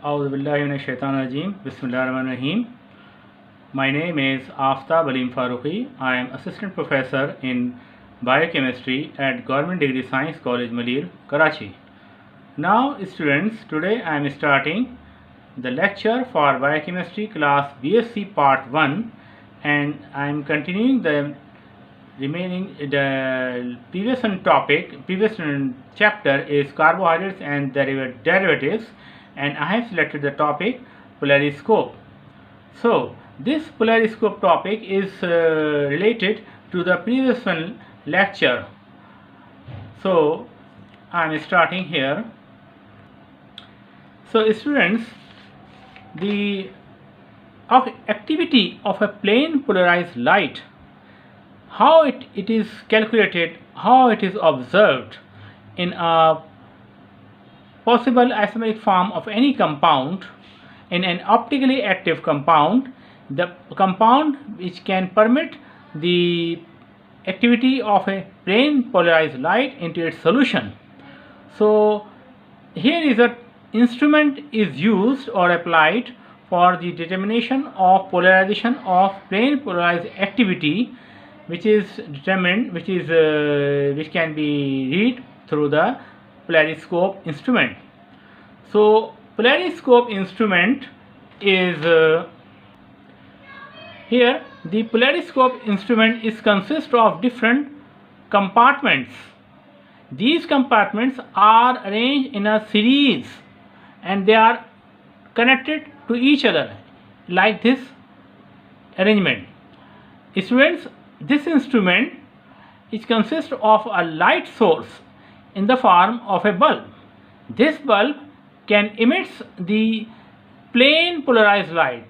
Auzubillahiminash-shaytanir-rajeem. Bismillahir-rahmanir-rahim. My name is Aftab Aleem Farooqi. I am Assistant Professor in Biochemistry at Government Degree Science College, Malir, Karachi. Now students, today I am starting the lecture for Biochemistry class BSc Part 1, and I am continuing the previous chapter is carbohydrates and derivatives, and I have selected the topic polariscope. So this polariscope topic is related to the previous one lecture. So I am starting here. So students, the activity of a plane polarized light, how it is calculated, how it is observed in a possible isomeric form of any compound, in an optically active compound, the compound which can permit the activity of a plane polarized light into its solution. So here is a instrument is used or applied for the determination of polarization of plane polarized activity, which is determined, which can be read through the polariscope instrument. So polariscope instrument is here. The polariscope instrument is consist of different compartments. These compartments are arranged in a series and they are connected to each other like this arrangement. Students, this instrument is consists of a light source in the form of a bulb. This bulb can emit the plane polarized light,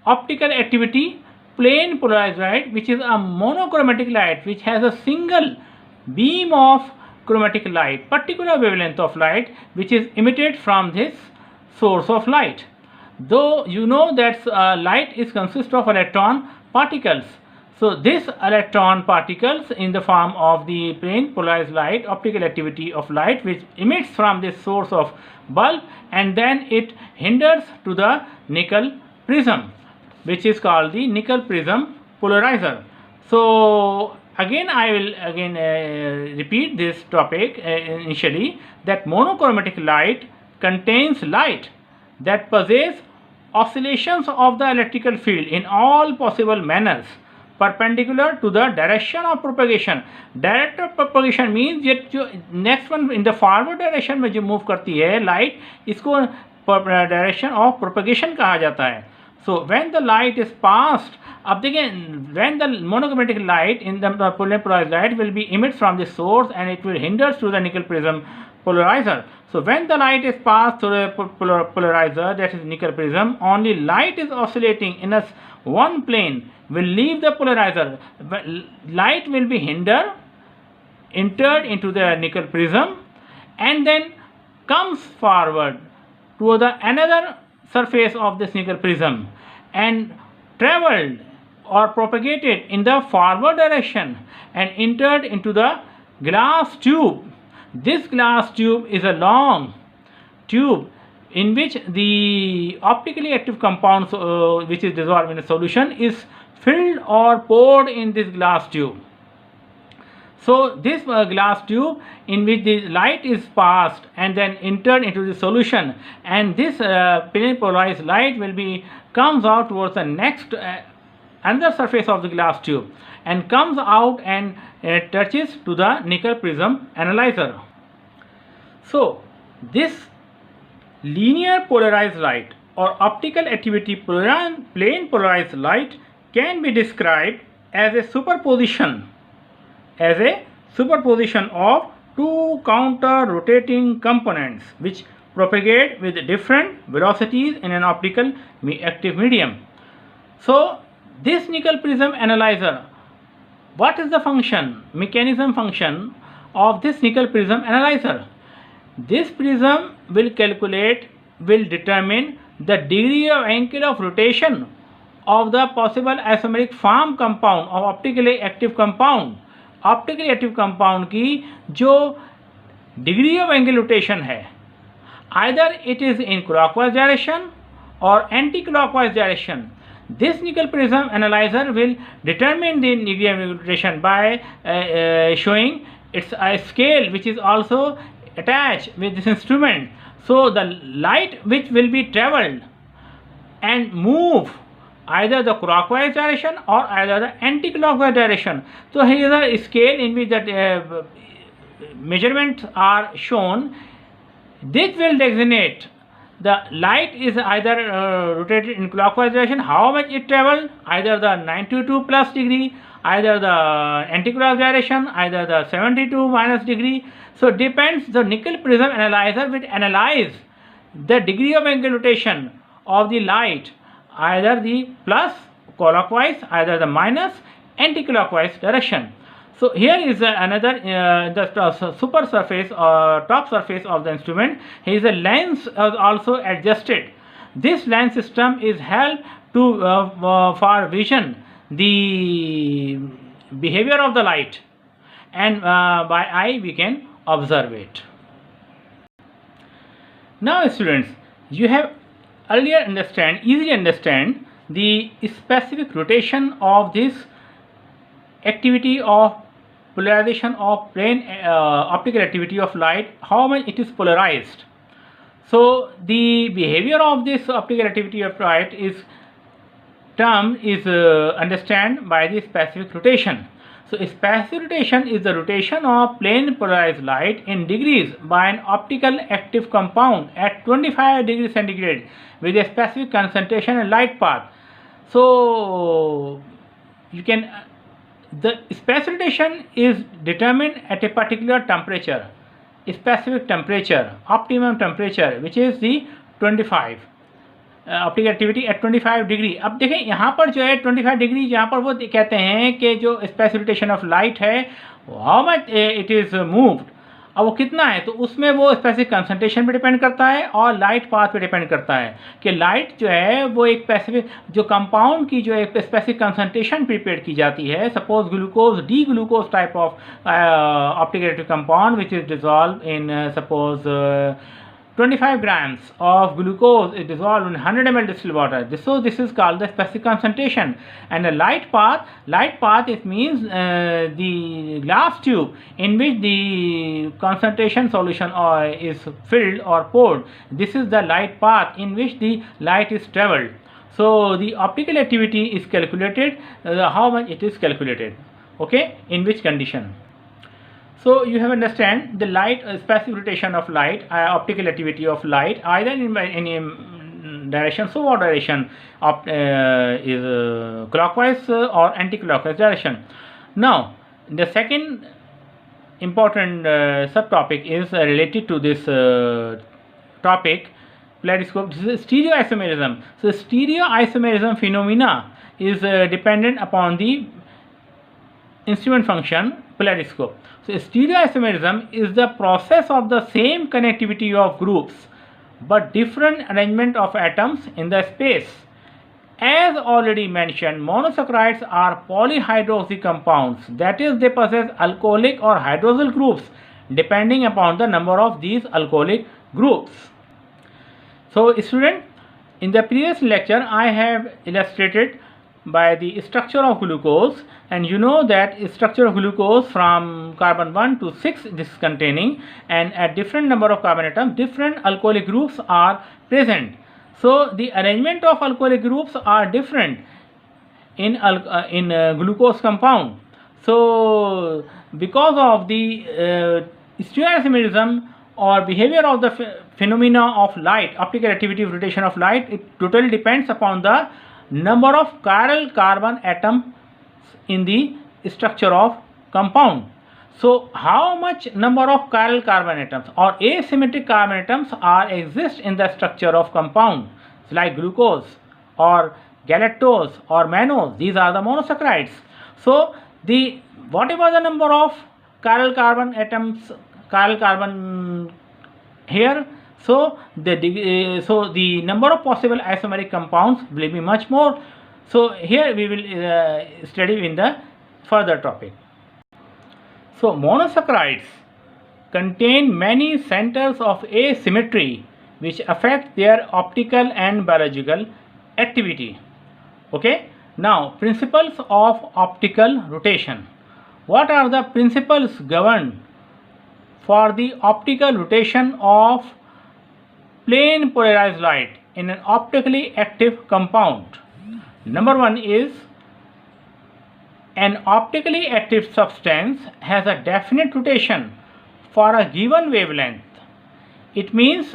optical activity plane polarized light, which is a monochromatic light which has a single beam of chromatic light, particular wavelength of light, which is emitted from this source of light. Though you know that light is consist of electron particles. So this electron particles in the form of the plane polarized light, optical activity of light, which emits from this source of bulb, and then it hinders to the nickel prism, which is called the nickel prism polarizer. So again I will repeat this topic initially, that monochromatic light contains light that possess oscillations of the electrical field in all possible manners perpendicular to the direction of propagation. Direct of propagation means ये जो next one in the forward direction में जो move करती है light, इसको direction of propagation कहा जाता है. So when the light is passed, अब देखिए, when the monochromatic light in the polarized light will be emits from the source and it will hinders to the nickel prism polarizer. So when the light is passed through a polarizer, that is nickel prism, only light is oscillating in a one plane will leave the polarizer. Light will be entered into the nickel prism and then comes forward to the another surface of this nickel prism and traveled or propagated in the forward direction and entered into the glass tube. This glass tube is a long tube in which the optically active compounds which is dissolved in a solution is filled or poured in this glass tube. So this glass tube in which the light is passed and then entered into the solution, and this plane polarized light will be comes out towards the next another surface of the glass tube and comes out and touches to the nickel prism analyzer. So this linear polarized light or optical activity plane polarized light can be described as a superposition of two counter rotating components which propagate with different velocities in an optical active medium. So this nickel prism analyzer, what is the mechanism function of this nickel prism analyzer? This prism will determine the degree of angle of rotation of the possible isomeric form compound of optically active compound. Optically active compound की जो degree of angle rotation है, Either it is in clockwise direction or anti-clockwise direction. This nickel prism analyzer will determine the degree of rotation by showing it's a scale which is also attached with this instrument. So the light which will be traveled and move either the clockwise direction or either the anti-clockwise direction. So here is a scale in which the measurements are shown. This will designate the light is either rotated in clockwise direction, how much it traveled, either the 92 plus degree, either the anti-clockwise direction, either the 72 minus degree. So depends, the nickel prism analyzer will analyze the degree of angular rotation of the light, either the plus clockwise, either the minus anti-clockwise direction. So here is another the super surface or top surface of the instrument. Here is a lens is also adjusted. This lens system is helped to for vision the behavior of the light, and by eye we can observe it. Now students, you have earlier easily understand the specific rotation of this activity of polarization of plane optical activity of light, how much it is polarized. So the behavior of this optical activity of light is understand by the specific rotation. So specific rotation is the rotation of plane polarized light in degrees by an optical active compound at 25 degrees centigrade with a specific concentration and light path. So you can the specific rotation is determined at a particular temperature, specific temperature, optimum temperature, which is the 25 optical activity at 25 degree. अब देखें यहाँ पर जो है 25 degree जहाँ पर वो कहते हैं कि जो स्पेसिफिक रोटेशन ऑफ लाइट है how much it is moved, अब वो कितना है, तो उसमें वो स्पेसिफिक कंसंट्रेशन पे डिपेंड करता है और लाइट पाथ पे डिपेंड करता है कि लाइट जो है वो एक स्पेसिफिक जो कंपाउंड की जो एक स्पेसिफिक कंसंट्रेशन प्रिपेयर की जाती है, suppose glucose D glucose type of optical compound which is dissolve in suppose 25 grams of glucose is dissolved in 100 ml distilled water. So this is called the specific concentration. And the light path it means the glass tube in which the concentration solution is filled or poured. This is the light path in which the light is traveled. So the optical activity is calculated, how much it is calculated, okay, in which condition. So you have understand the light specific rotation of light, optical activity of light either in any direction. So what direction is clockwise or anti-clockwise direction. Now the second important subtopic is related to this topic, polariscope. This is stereoisomerism. So stereoisomerism phenomena is dependent upon the instrument function polariscope. So stereoisomerism is the process of the same connectivity of groups but different arrangement of atoms in the space. As already mentioned, monosaccharides are polyhydroxy compounds, that is they possess alcoholic or hydroxyl groups depending upon the number of these alcoholic groups. So student, in the previous lecture I have illustrated by the structure of glucose, and you know that structure of glucose from carbon 1 to 6 this is containing, and at different number of carbon atoms different alcoholic groups are present. So the arrangement of alcoholic groups are different in glucose compound. So because of the stereoisomerism or behavior of the phenomena of light, optical activity of rotation of light, it totally depends upon the number of chiral carbon atoms in the structure of compound. So how much number of chiral carbon atoms or asymmetric carbon atoms exist in the structure of compound like glucose or galactose or mannose, these are the monosaccharides. So the whatever the number of chiral carbon atoms, chiral carbon here, so the number of possible isomeric compounds will be much more. So here we will study in the further topic. So monosaccharides contain many centers of asymmetry which affect their optical and biological activity. Okay, now principles of optical rotation. What are the principles governed for the optical rotation of plane polarized light in an optically active compound? Number one is, an optically active substance has a definite rotation for a given wavelength. It means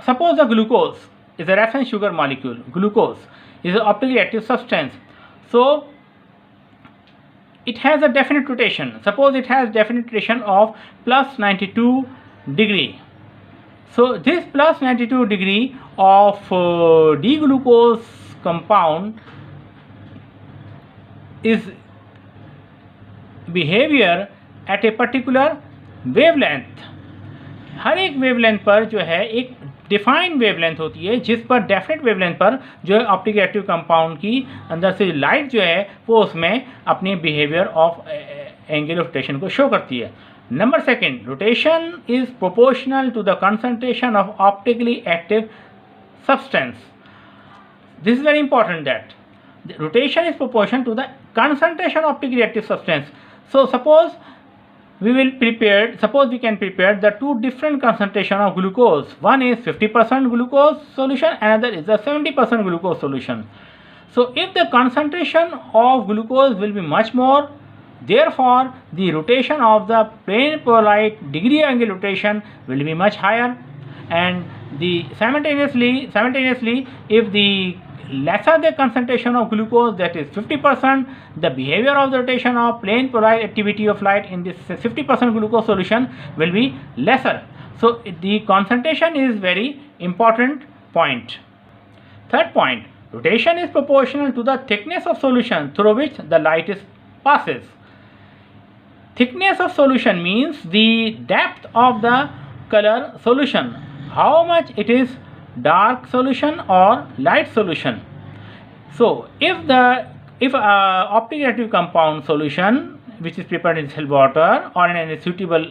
suppose the glucose is a reference sugar molecule. Glucose is an optically active substance. So it has a definite rotation. Suppose it has definite rotation of plus 92 degree. So this plus 92 degree of D-glucose compound is behavior at a particular wavelength. हर एक wavelength पर जो है एक defined wavelength होती है, जिस पर definite wavelength पर जो है ऑप्टिक एक्टिव कंपाउंड की अंदर से लाइट जो है वो उसमें अपने behaviour of angle of rotation को शो करती है. Number second, rotation is proportional to the concentration of optically active substance. This is very important that the rotation is proportional to the concentration of optically active substance. So suppose we can prepare the two different concentration of glucose. One is 50% glucose solution, another is the 70% glucose solution. So if the concentration of glucose will be much more, therefore the rotation of the plane polarized degree angle rotation will be much higher, and the simultaneously if the lesser the concentration of glucose, that is 50%, the behavior of the rotation of plane polarized activity of light in this 50% glucose solution will be lesser. So the concentration is very important point. Third point, rotation is proportional to the thickness of solution through which the light passes. Thickness of solution means the depth of the color solution, how much it is dark solution or light solution. So if optically active compound solution which is prepared in still water or in any suitable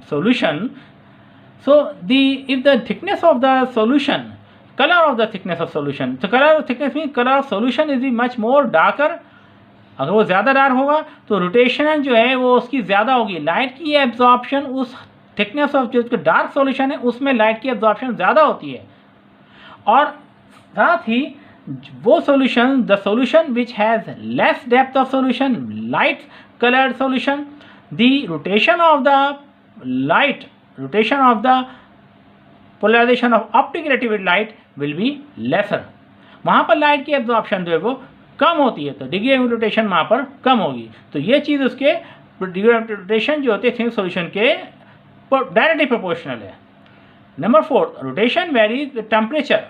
solution, so if the thickness of the solution, color of the thickness of solution, so color of thickness means color of solution is much more darker. अगर वो ज़्यादा dark होगा तो rotation जो है वो उसकी ज़्यादा होगी. लाइट की एब्जॉर्प्शन उस थिकनेस ऑफ जो डार्क सॉल्यूशन है उसमें लाइट की एब्जॉर्प्शन ज़्यादा होती है. और साथ ही वो solution, the solution which has less depth of solution, light coloured solution, the rotation of the light, rotation of the polarisation of optic relative light will be lesser. वहाँ पर लाइट की एब्जॉर्प्शन जो है वो कम होती है, तो डिग्री ऑफ रोटेशन वहाँ पर कम होगी. तो ये चीज़ उसके डिग्री ऑफ रोटेशन जो होते हैं सॉल्यूशन के directly proportional है. Number 4, rotation varies with temperature.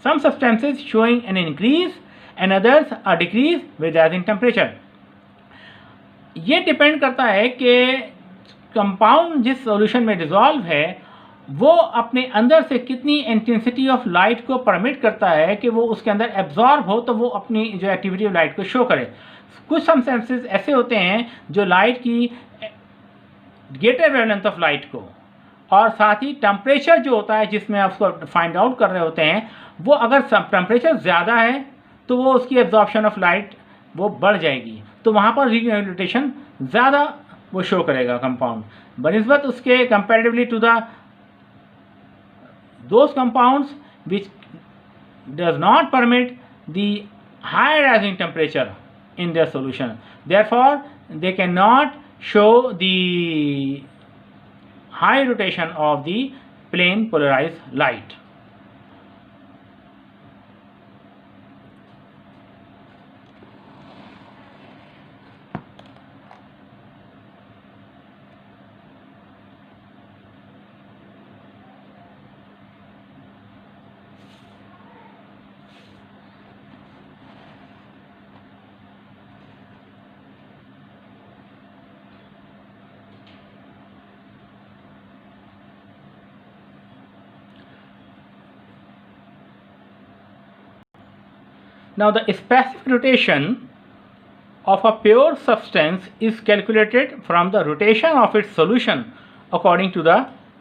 Some substances showing an increase and others a decrease with rising temperature. ये डिपेंड करता है कि कंपाउंड जिस सॉल्यूशन में डिसॉल्व है वो अपने अंदर से कितनी इंटेंसिटी ऑफ लाइट को परमिट करता है कि वो उसके अंदर एब्जॉर्ब हो, तो वो अपनी जो एक्टिविटी ऑफ लाइट को शो करे. कुछ सब्सटेंसेस ऐसे होते हैं जो लाइट की ग्रेटर वेवलेंथ ऑफ लाइट को और साथ ही टेम्परेचर जो होता है जिसमें आप उसको फाइंड आउट कर रहे होते हैं, वो अगर टेम्परेचर ज़्यादा है तो वो उसकी एब्जॉर्प्शन ऑफ लाइट वो बढ़ जाएगी, तो वहाँ पर रिग्रेजुलेशन ज़्यादा वो शो करेगा कंपाउंड बनिस्बत उसके comparatively to the those compounds which does not permit the high rising temperature in their solution. Therefore, they cannot show the high rotation of the plane polarized light. Now the specific rotation of a pure substance is calculated from the rotation of its solution according to the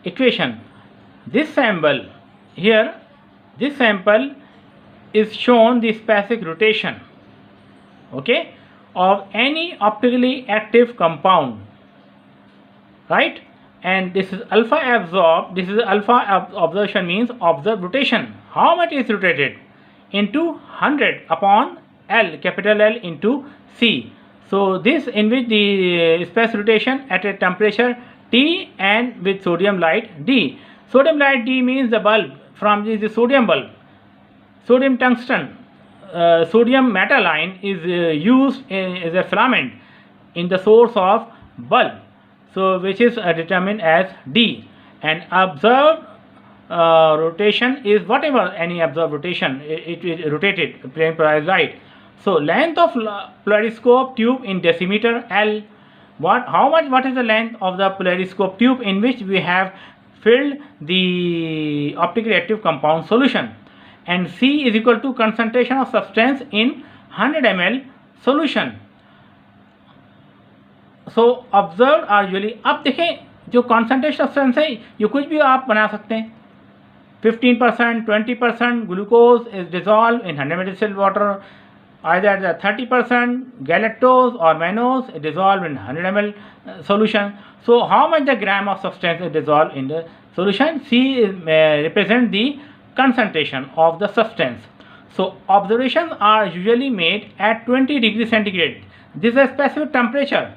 equation. This sample here, this sample is shown the specific rotation, okay, of any optically active compound, right? And this is alpha absorbed. This is alpha observation means observed rotation. How much is rotated? Into 100 upon L, capital L into C. So this in which the space rotation at a temperature T and with sodium light D. Sodium light D means the bulb from the sodium bulb. Sodium tungsten, sodium metal line is used as a filament in the source of bulb, so which is determined as D, and observed rotation is whatever any observed rotation it is rotated plane polarized light. So length of polariscope tube in decimeter L. What is the length of the polariscope tube in which we have filled the optically active compound solution? And C is equal to concentration of substance in 100 ml solution. So observed are usually, अब देखें जो concentration substance है ये कुछ भी आप बना सकते हैं. 15%, 20% glucose is dissolved in 100 ml distilled water. Either the 30% galactose or mannose is dissolved in 100 ml solution. So how much the gram of substance is dissolved in the solution? C is, represent the concentration of the substance. So observations are usually made at 20 degrees centigrade. This is a specific temperature.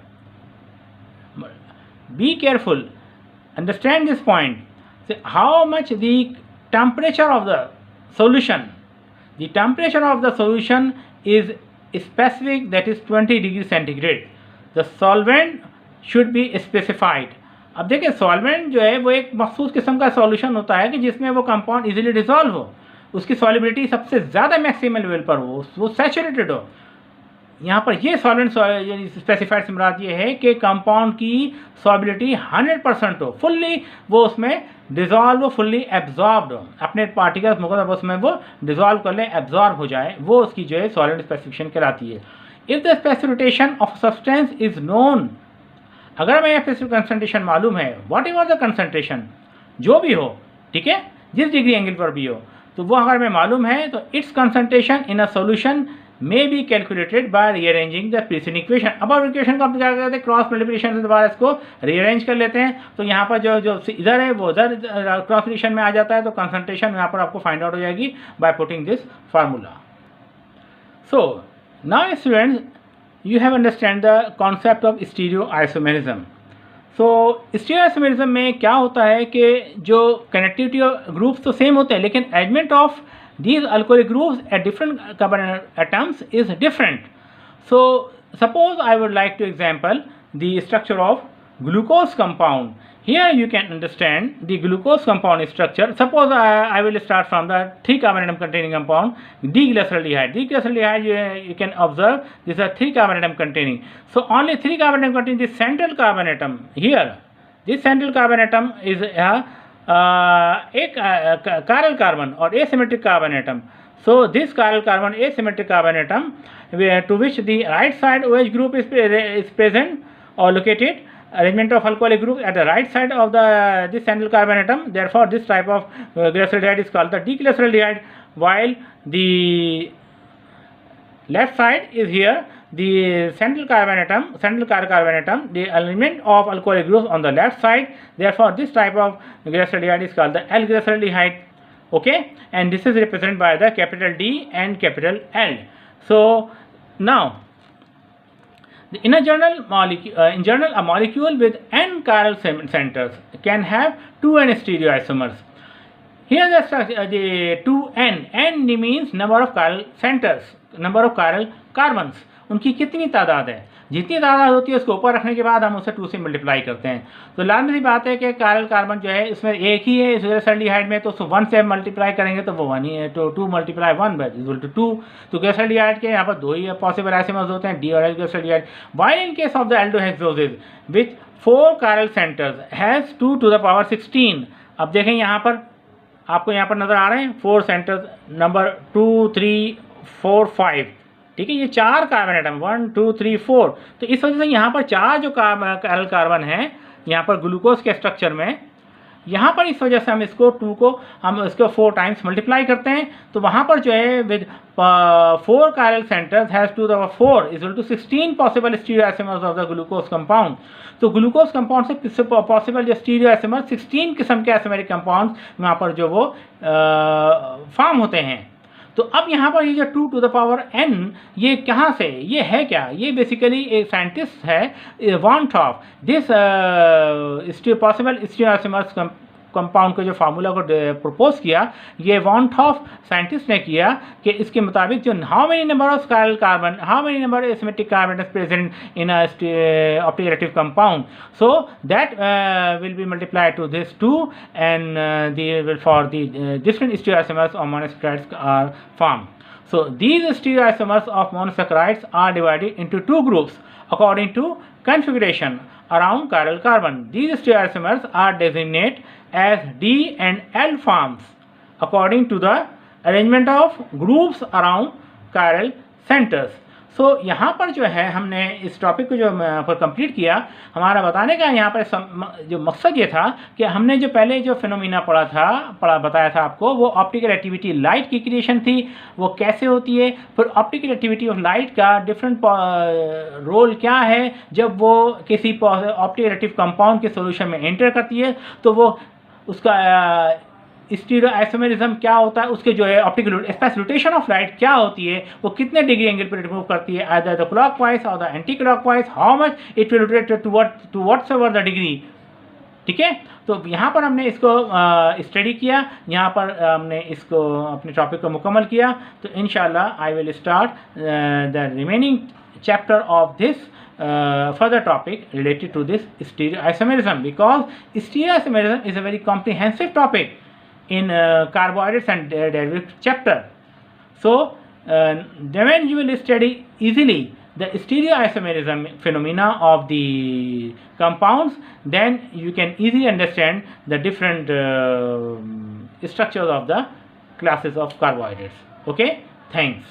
Be careful, understand this point. So how much the temperature of the solution? The temperature of the solution is specific, that is 20 degrees centigrade. The solvent should be specified. अब देखिए solvent जो है वो एक मखसूस किस्म का solution होता है कि जिसमें वो कंपाउंड इजीली डिसॉल्व हो, उसकी सॉलिबिलिटी सबसे ज़्यादा मैक्सिमम लेवल पर हो, वो सैचुरेटेड हो. यहाँ पर ये सॉल्वेंट स्पेसिफाइड से मुराद ये है कि कंपाउंड की सॉलिबिलिटी 100% हो, फुल्ली वो उसमें डिज़ोल्व हो, फुल्ली एब्जॉर्ब्ड हो, अपने पार्टिकल्स मुकदर उसमें वो डिज़ोल्व कर ले, एब्जॉर्ब हो जाए, वो उसकी जो है सॉलिड स्पेसिफिकेशन कहलाती है. If the specification of substance is known, अगर हमें स्पेसिफिक कंसंट्रेशन मालूम है, वॉट एवर द कंसंट्रेशन जो भी हो, ठीक है, जिस डिग्री एंगल पर भी हो, तो वो अगर हमें मालूम है तो it's concentration in a solution may be calculated by rearranging the preceding equation. अब इक्वेशन को हम क्या करते हैं, क्रॉस मल्टीप्लिकेशन से दोबारा इसको रीअरेंज कर लेते हैं. तो यहाँ पर जो इधर है वो उधर क्रॉस मल्टीप्लिकेशन में आ जाता है, तो कंसंट्रेशन यहाँ पर आपको फाइंड आउट हो जाएगी by putting this formula. So now students, you have understand the concept of stereoisomerism. So stereoisomerism में क्या होता है कि जो connectivity ग्रुप्स तो सेम होते हैं, लेकिन arrangement of these alcoholic groups at different carbon atoms is different. So suppose I would like to example the structure of glucose compound. Here you can understand the glucose compound structure. Suppose I will start from the 3 carbon atom containing compound D-glyceraldehyde. D-glyceraldehyde you can observe this is a 3 carbon atom containing. So only 3 carbon atom containing the central carbon atom here. This central carbon atom is एक chiral carbon or asymmetric carbon atom. So this chiral carbon asymmetric carbon atom to which the right side OH group is present or located. Arrangement of alcoholic group at the right side of this central carbon atom. Therefore, this type of glyceraldehyde is called the D-glyceraldehyde, while the left side is here the central carbon atom, the element of alcoholic groups on the left side. Therefore, this type of glyceraldehyde is called the L-glyceraldehyde. Okay, and this is represented by the capital D and capital L. So now, in general, a molecule with n chiral centers can have 2n stereoisomers. Here the 2n, n means number of chiral centers, number of chiral carbons. उनकी कितनी तादाद है, जितनी तादाद होती है उसको ऊपर रखने के बाद हम उसे 2 से मल्टीप्लाई करते हैं. तो लाजमी बात है कि chiral कार्बन जो है इसमें एक ही है glyceraldehyde में, तो 1 से मल्टीप्लाई करेंगे तो वो 1 ही है, तो 2 × 1 इक्वल टू 2. तो glyceraldehyde के यहाँ पर 2 ही पॉसिबल आइसोमर्स होते हैं, D और L glyceraldehyde. While in case of the aldohexoses with 4 chiral centers has 2 to the power 16. अब देखें यहाँ पर आपको यहाँ पर नज़र आ रहे हैं 4 सेंटर्स, नंबर 2, 3, 4, 5. ठीक है, ये 4 कार्बन एटम 1, 2, 3, 4. तो इस वजह से यहाँ पर 4 जो चिरल कार्बन है यहाँ पर ग्लूकोज के स्ट्रक्चर में, यहाँ पर इस वजह से हम इसको 2 को हम इसको 4 टाइम्स मल्टीप्लाई करते हैं, तो वहाँ पर जो है with 4 chiral centers has 2 to the power 4 is equal to 16 possible stereoisomers of the glucose compound. तो ग्लूकोज कंपाउंड से पॉसिबल जो स्टीरियोआइसोमर 16 किस्म के आइसोमेरिक कंपाउंड्स वहाँ पर जो वो फॉर्म होते हैं। तो अब यहाँ पर ये जो 2 to the power n ये कहाँ से, ये है क्या, ये बेसिकली एक साइंटिस्ट है van't Hoff this possible stereoisomers compound के जो फार्मूला को प्रपोज किया, ये वॉन थॉफ साइंटिस्ट ने किया कि इसके मुताबिक जो how many number of chiral carbon, how many number asymmetric carbon is present in a optical compound, so that will be multiplied to this 2 and for the different stereoisomers of monosaccharides are formed. So these stereoisomers of monosaccharides are divided into 2 groups according to configuration around chiral carbon. These stereoisomers are designated as D and L forms according to the arrangement of groups around chiral centers. सो यहाँ पर जो है हमने इस topic को जो पर complete किया, हमारा बताने का यहाँ पर जो मकसद ये था कि हमने जो पहले जो फिनोमिना बताया था आपको, वो ऑप्टिकल एक्टिविटी लाइट की क्रिएशन थी, वो कैसे होती है, फिर ऑप्टिकल एक्टिविटी ऑफ लाइट का डिफरेंट रोल क्या है जब वो किसी ऑप्टिकल एक्टिव कंपाउंड के सोल्यूशन में एंटर करती है, तो वो उसका स्टीरियोआइसोमेरिज्म क्या होता है, उसके जो है optical space rotation of light क्या होती है, वो कितने डिग्री एंगल पर मूव करती है, either the clockwise or the anticlockwise, how much it will rotate to whatsoever the degree. ठीक है, तो यहाँ पर हमने इसको स्टडी किया, यहाँ पर हमने इसको अपने टॉपिक को मुकम्मल किया। तो इंशाल्लाह I will start the remaining chapter of this further topic related to this stereoisomerism, because stereoisomerism is a very comprehensive topic in carbohydrates and derivatives chapter. So when you will study easily the stereoisomerism phenomena of the compounds, then you can easily understand the different structures of the classes of carbohydrates. Okay, thanks.